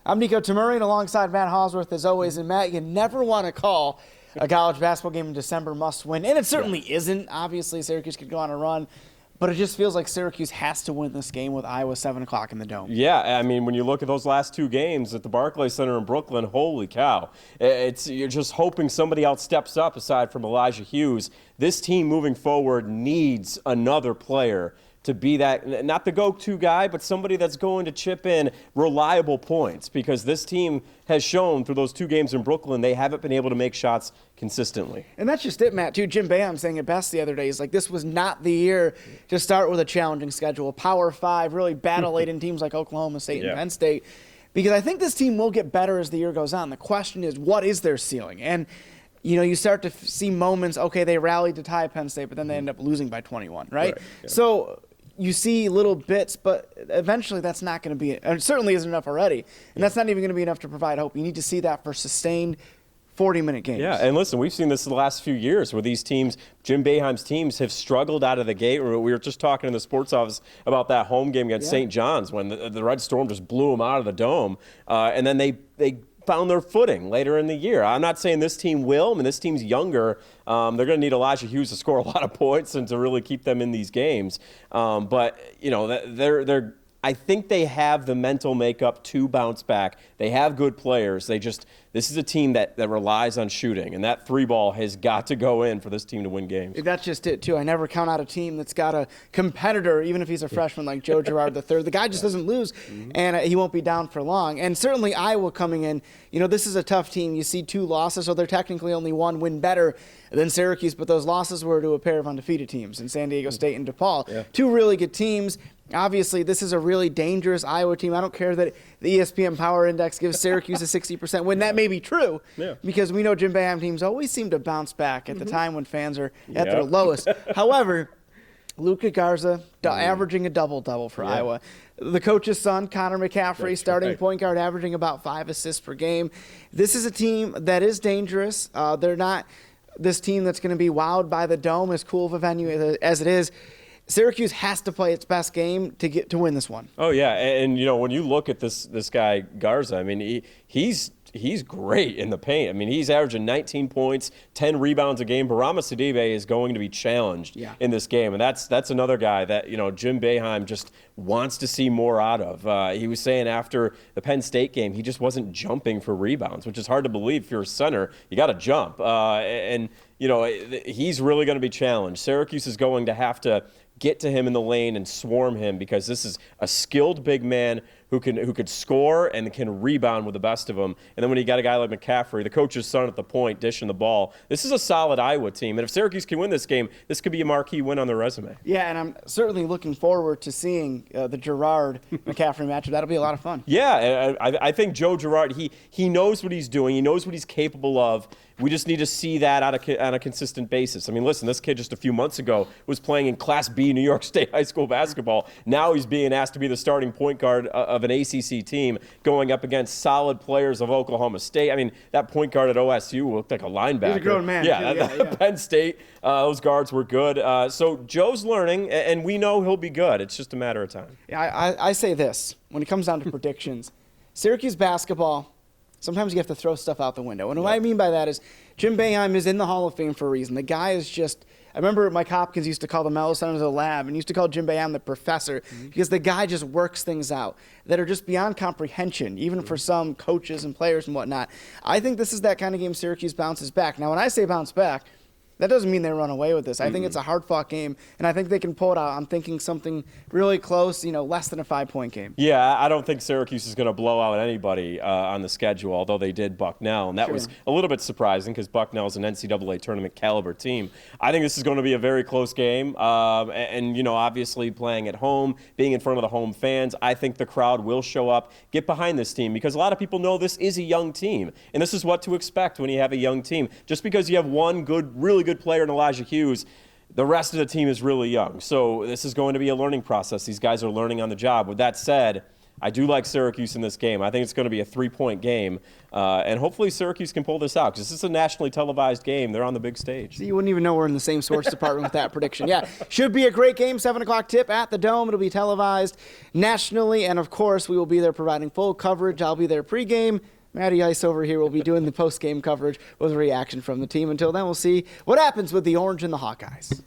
I'm Niko Tamurian alongside Matt Hauswirth as always. And Matt, you never want to call a college basketball game in December must win. And it certainly isn't. Obviously, Syracuse could go on a run. But it just feels like Syracuse has to win this game with Iowa 7 o'clock in the Dome. Yeah, I mean, when you look at those last two games at the Barclays Center in Brooklyn, holy cow. You're just hoping somebody else steps up aside from Elijah Hughes. This team moving forward needs another player to be that, not the go-to guy, but somebody that's going to chip in reliable points, because this team has shown through those two games in Brooklyn they haven't been able to make shots consistently. And that's just it, Matt, too. Jim Boeheim saying it best the other day. He's like, this was not the year to start with a challenging schedule. Power 5, really battle-laden teams like Oklahoma State and Penn State. Because I think this team will get better as the year goes on. The question is, what is their ceiling? And you start to see moments, okay, they rallied to tie Penn State, but then they end up losing by 21, right? Yeah. So you see little bits, but eventually that's not going to be, and it certainly isn't enough already, and that's not even going to be enough to provide hope. You need to see that for sustained 40-minute games. Yeah, and listen, we've seen this in the last few years where these teams, Jim Boeheim's teams, have struggled out of the gate. We were just talking in the sports office about that home game against St. John's when the Red Storm just blew them out of the Dome, and then they found their footing later in the year. I'm not saying this team will. I mean, this team's younger. They're going to need Elijah Hughes to score a lot of points and to really keep them in these games. But they're I think they have the mental makeup to bounce back. They have good players. This is a team that relies on shooting, and that three ball has got to go in for this team to win games. That's just it, too. I never count out a team that's got a competitor, even if he's a freshman like Joe Girard III. The guy just doesn't lose, and he won't be down for long. And certainly Iowa coming in, this is a tough team. You see 2 losses, so they're technically only 1 win better than Syracuse, but those losses were to a pair of undefeated teams in San Diego State and DePaul. Yeah. 2 really good teams. Obviously, this is a really dangerous Iowa team. I don't care that the ESPN Power Index gives Syracuse a 60% win. That may be true, because we know Jim Boeheim teams always seem to bounce back at the time when fans are at their lowest. However, Luka Garza averaging a double-double for Iowa. The coach's son, Connor McCaffrey, starting point guard, averaging about 5 assists per game. This is a team that is dangerous. They're not this team that's going to be wowed by the Dome, as cool of a venue as it is. Syracuse has to play its best game to win this one. Oh yeah, and when you look at this guy Garza, I mean he's great in the paint. I mean he's averaging 19 points, 10 rebounds a game. Barama Sidibe is going to be challenged in this game, and that's another guy that Jim Boeheim just wants to see more out of. He was saying after the Penn State game he just wasn't jumping for rebounds, which is hard to believe. If you're a center, you got to jump, and he's really going to be challenged. Syracuse is going to have to get to him in the lane and swarm him, because this is a skilled big man who could score and can rebound with the best of them. And then when you got a guy like McCaffrey, the coach's son at the point, dishing the ball, this is a solid Iowa team. And if Syracuse can win this game, this could be a marquee win on their resume. Yeah, and I'm certainly looking forward to seeing the Girard-McCaffrey matchup. That'll be a lot of fun. Yeah, I think Joe Girard, he knows what he's doing. He knows what he's capable of. We just need to see that on a consistent basis. I mean, listen, this kid just a few months ago was playing in Class B New York State high school basketball. Now he's being asked to be the starting point guard of an ACC team, going up against solid players of Oklahoma State. I mean, that point guard at OSU looked like a linebacker. He's a grown man. Yeah. Penn State, those guards were good. So Joe's learning, and we know he'll be good. It's just a matter of time. Yeah, I say this, when it comes down to predictions, Syracuse basketball, sometimes you have to throw stuff out the window. And what I mean by that is Jim Boeheim is in the Hall of Fame for a reason. The guy is just – I remember Mike Hopkins used to call the Mellow Center the lab and used to call Jim Boeheim the professor, because the guy just works things out that are just beyond comprehension, even for some coaches and players and whatnot. I think this is that kind of game Syracuse bounces back. Now, when I say bounce back, that doesn't mean they run away with this. I think it's a hard-fought game, and I think they can pull it out. I'm thinking something really close, less than a 5-point game. Yeah, I don't think Syracuse is going to blow out anybody on the schedule, although they did Bucknell, and that was a little bit surprising because Bucknell is an NCAA tournament caliber team. I think this is going to be a very close game, and obviously playing at home, being in front of the home fans, I think the crowd will show up, get behind this team, because a lot of people know this is a young team, and this is what to expect when you have a young team. Just because you have one really good player in Elijah Hughes, the rest of the team is really young. So this is going to be a learning process. These guys are learning on the job. With that said, I do like Syracuse in this game. I think it's going to be a 3-point game, and hopefully Syracuse can pull this out because this is a nationally televised game. They're on the big stage. So you wouldn't even know we're in the same source department with that prediction. Yeah, should be a great game. 7 o'clock tip at the Dome. It'll be televised nationally, and of course we will be there providing full coverage. I'll be there pregame. Matty Ice over here will be doing the post-game coverage with a reaction from the team. Until then, we'll see what happens with the Orange and the Hawkeyes.